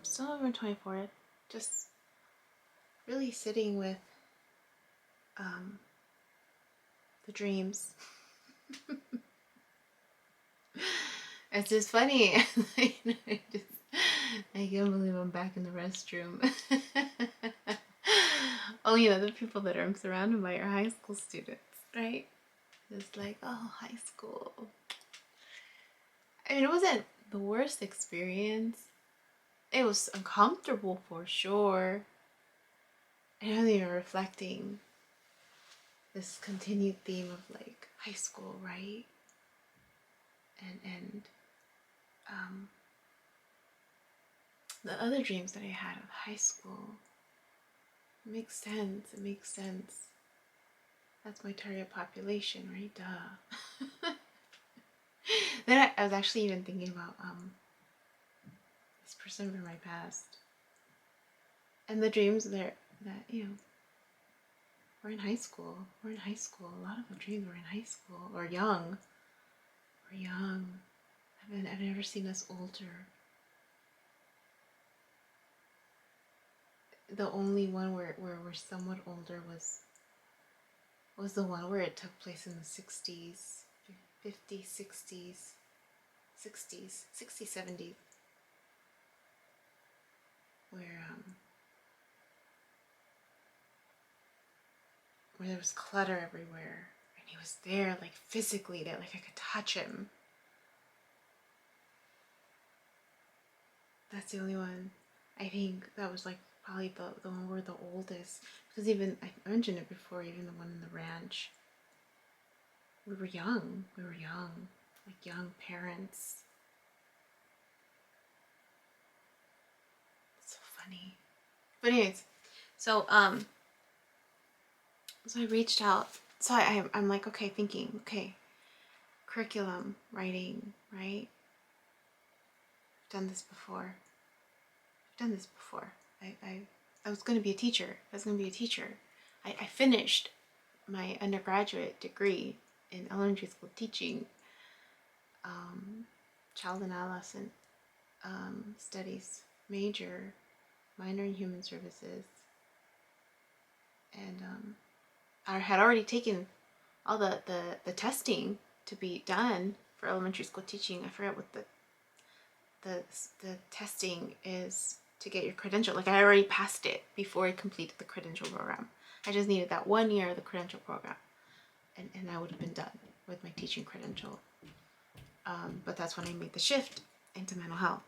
still November 24th, just really sitting with the dreams. It's just funny. I can't believe I'm back in the restroom. Oh, the people that I'm surrounded by are high school students, right? It's like, oh, high school. I mean, it wasn't the worst experience. It was uncomfortable for sure. And I'm even reflecting this continued theme of like high school, right? And the other dreams that I had of high school. It makes sense. It makes sense. That's my target population, right? Duh. Then I was actually even thinking about this person from my past. And the dreams that we're in high school. We're in high school. A lot of the dreams were in high school or young. We're young. I've never seen us older. The only one where we're somewhat older was the one where it took place in the 60s, 50s, 60s, 60s, 60s, 70s. Where there was clutter everywhere, and he was there, like physically, that like I could touch him. That's the only one. I think that was like probably the one where the oldest, because even I mentioned it before, even the one in the ranch. We were young, like young parents. It's so funny. But anyways, so I reached out. So I'm like, okay, thinking, okay, curriculum writing, right? I've done this before. I was going to be a teacher. I finished my undergraduate degree in elementary school teaching, child and adolescent studies, minor in human services, and I had already taken all the testing to be done for elementary school teaching. I forget what the testing is to get your credential. Like I already passed it before I completed the credential program. I just needed that 1 year of the credential program, and I would have been done with my teaching credential. But that's when I made the shift into mental health.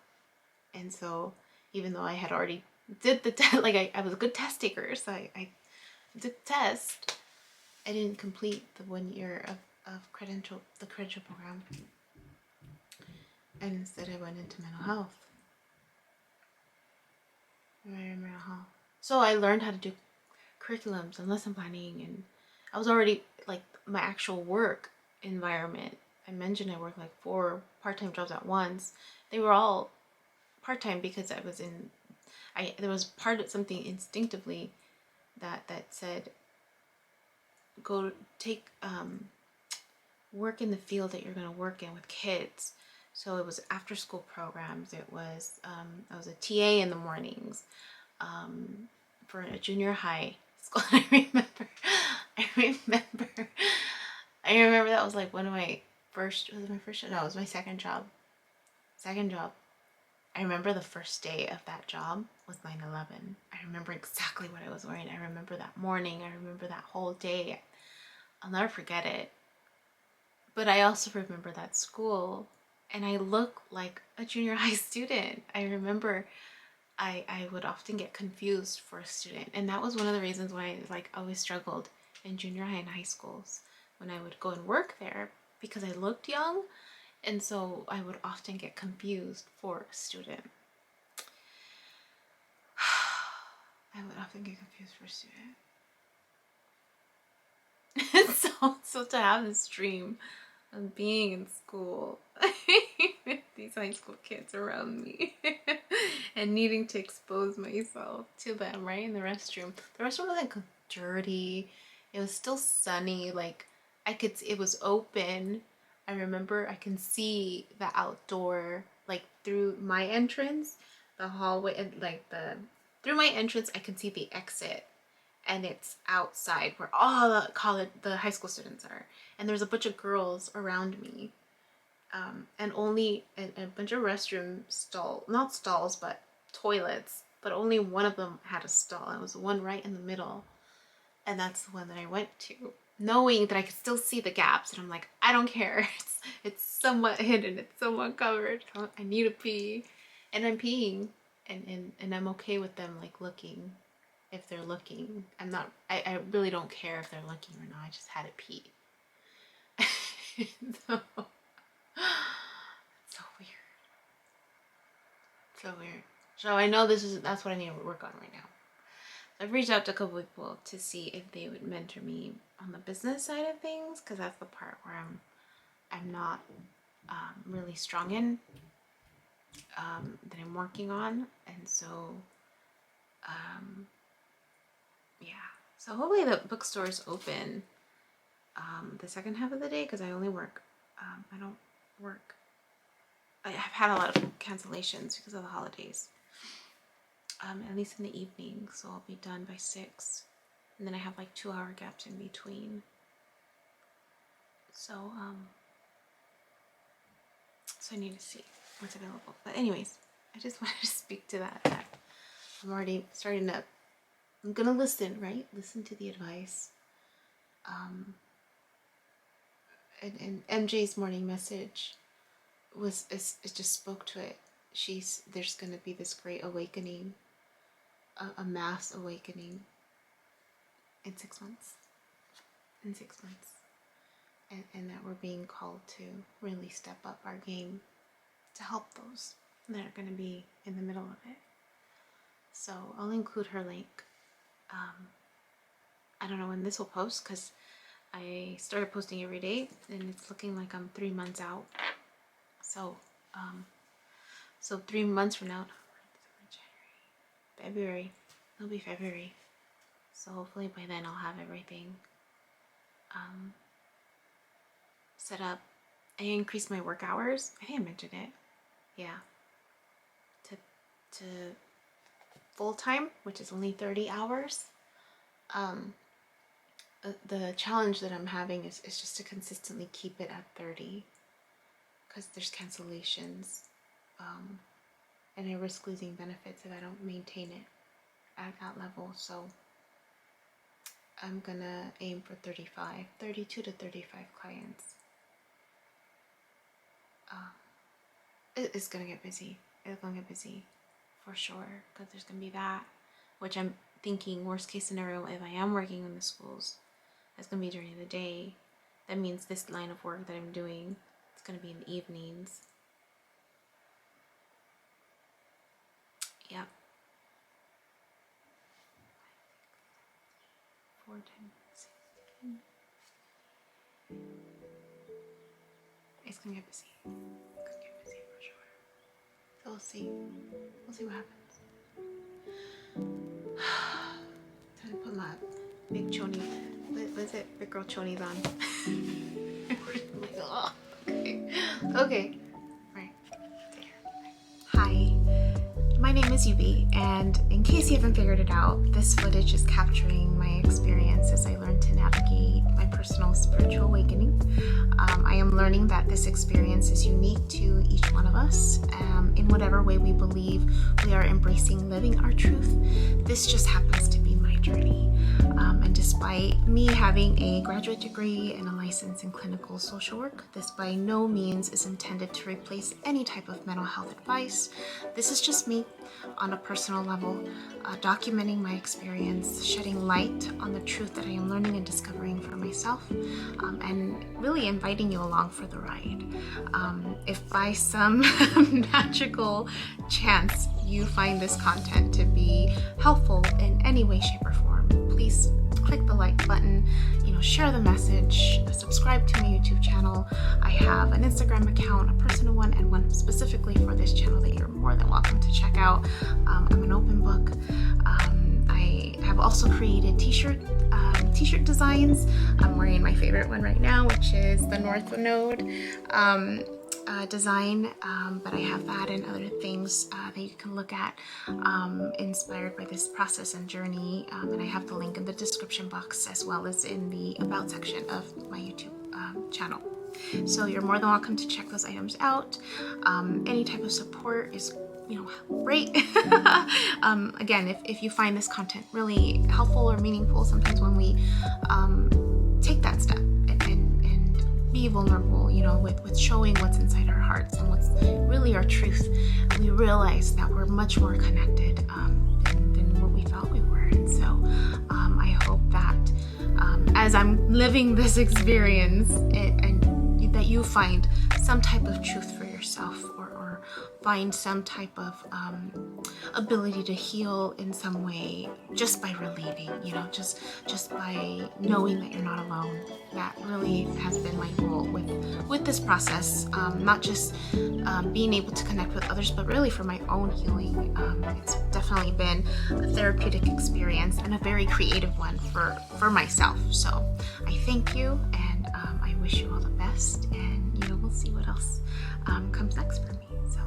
And so even though I had already did the test, like I was a good test taker, so I did the test, I didn't complete the 1 year of the credential program. And instead I went into mental health. So I learned how to do curriculums and lesson planning, and I was already like my actual work environment. I mentioned I worked like 4 part-time jobs at once. They were all part-time because there was part of something instinctively that said go take work in the field that you're going to work in with kids. So it was after school programs. It was I was a TA in the mornings for a junior high school. I remember that was like one of my first. Was it my first job? No, it was my second job. I remember the first day of that job was 9/11. I remember exactly what I was wearing. I remember that morning. I remember that whole day. I'll never forget it. But I also remember that school, and I look like a junior high student. I remember I would often get confused for a student, and that was one of the reasons why I always struggled in junior high and high schools when I would go and work there, because I looked young, and so I would often get confused for a student. So to have this dream of being in school with these high school kids around me and needing to expose myself to them, right, in the restroom. The restroom wasn't dirty. It was still sunny. Like it was open. I remember I can see the outdoor, like through my entrance. the hallway, and like through my entrance I can see the exit, and it's outside where all the high school students are, and there's a bunch of girls around me, and only a bunch of restroom not stalls, but toilets, but only one of them had a stall. It was the one right in the middle, and that's the one that I went to, knowing that I could still see the gaps, and I'm like, I don't care. It's somewhat hidden, it's somewhat covered. I need to pee, and I'm peeing, and I'm okay with them like looking. If they're looking, I really don't care if they're looking or not. I just had to pee. So, so weird. So weird. So I know that's what I need to work on right now. So I've reached out to a couple people to see if they would mentor me on the business side of things, because that's the part where I'm not really strong in, that I'm working on, and so yeah. So hopefully the bookstore is open the second half of the day, because I only work. I don't work. I have had a lot of cancellations because of the holidays. At least in the evening, so I'll be done by 6, and then I have like 2-hour gaps in between. So so I need to see what's available. But anyways, I just wanted to speak to that. I'm already starting to. I'm gonna listen, right? Listen to the advice. And MJ's morning message it just spoke to it. There's gonna be this great awakening, a mass awakening in 6 months. In 6 months. And that we're being called to really step up our game to help those that are gonna be in the middle of it. So I'll include her link. I don't know when this will post, because I started posting every day, and it's looking like I'm 3 months out. So, so 3 months from now, February, it'll be February. So hopefully by then I'll have everything set up. I increased my work hours. I think I mentioned it. Yeah. To full time, which is only 30 hours. The challenge that I'm having is just to consistently keep it at 30, because there's cancellations, and I risk losing benefits if I don't maintain it at that level. So I'm gonna aim for 32 to 35 clients. It's gonna get busy. It's gonna get busy for sure, because there's gonna be that, which I'm thinking worst case scenario, if I am working in the schools, that's gonna be during the day. That means this line of work that I'm doing, it's gonna be in the evenings. Yep. 4, 10, 16. It's gonna get busy. It's gonna get busy for sure. So we'll see. We'll see what happens. Time to put my big choni. What is it? Big girl chonies on. Like, oh, okay. Okay. Right. Hi. My name is Yubi, and in case you haven't figured it out, this footage is capturing my experience as I learn to navigate my personal spiritual awakening. I am learning that this experience is unique to each one of us. In whatever way we believe we are embracing living our truth, this just happens to be my journey. And despite me having a graduate degree and a license in clinical social work, this by no means is intended to replace any type of mental health advice. This is just me on a personal level, documenting my experience, shedding light on the truth that I am learning and discovering for myself, and really inviting you along for the ride. If by some magical chance you find this content to be helpful in any way, shape, or form, please click the like button, share the message, subscribe to my YouTube channel. I have an Instagram account, a personal one, and one specifically for this channel that you're more than welcome to check out. I'm an open book. I have also created t-shirt designs. I'm wearing my favorite one right now, which is the North Node. design, but I have that and other things that you can look at inspired by this process and journey, and I have the link in the description box as well as in the about section of my YouTube channel. So you're more than welcome to check those items out. Any type of support is, great. Again, if you find this content really helpful or meaningful, sometimes when we take that step and be vulnerable, with showing what's inside our hearts and what's really our truth, we realize that we're much more connected than what we thought we were. And so I hope that as I'm living this experience, and that you find some type of truth for yourself, or find some type of ability to heal in some way just by relieving, just by knowing that you're not alone. That really has been my goal with this process, not just being able to connect with others, but really for my own healing. It's definitely been a therapeutic experience and a very creative one for myself. So I thank you, and I wish you all the best, and we'll see what else comes next for me. So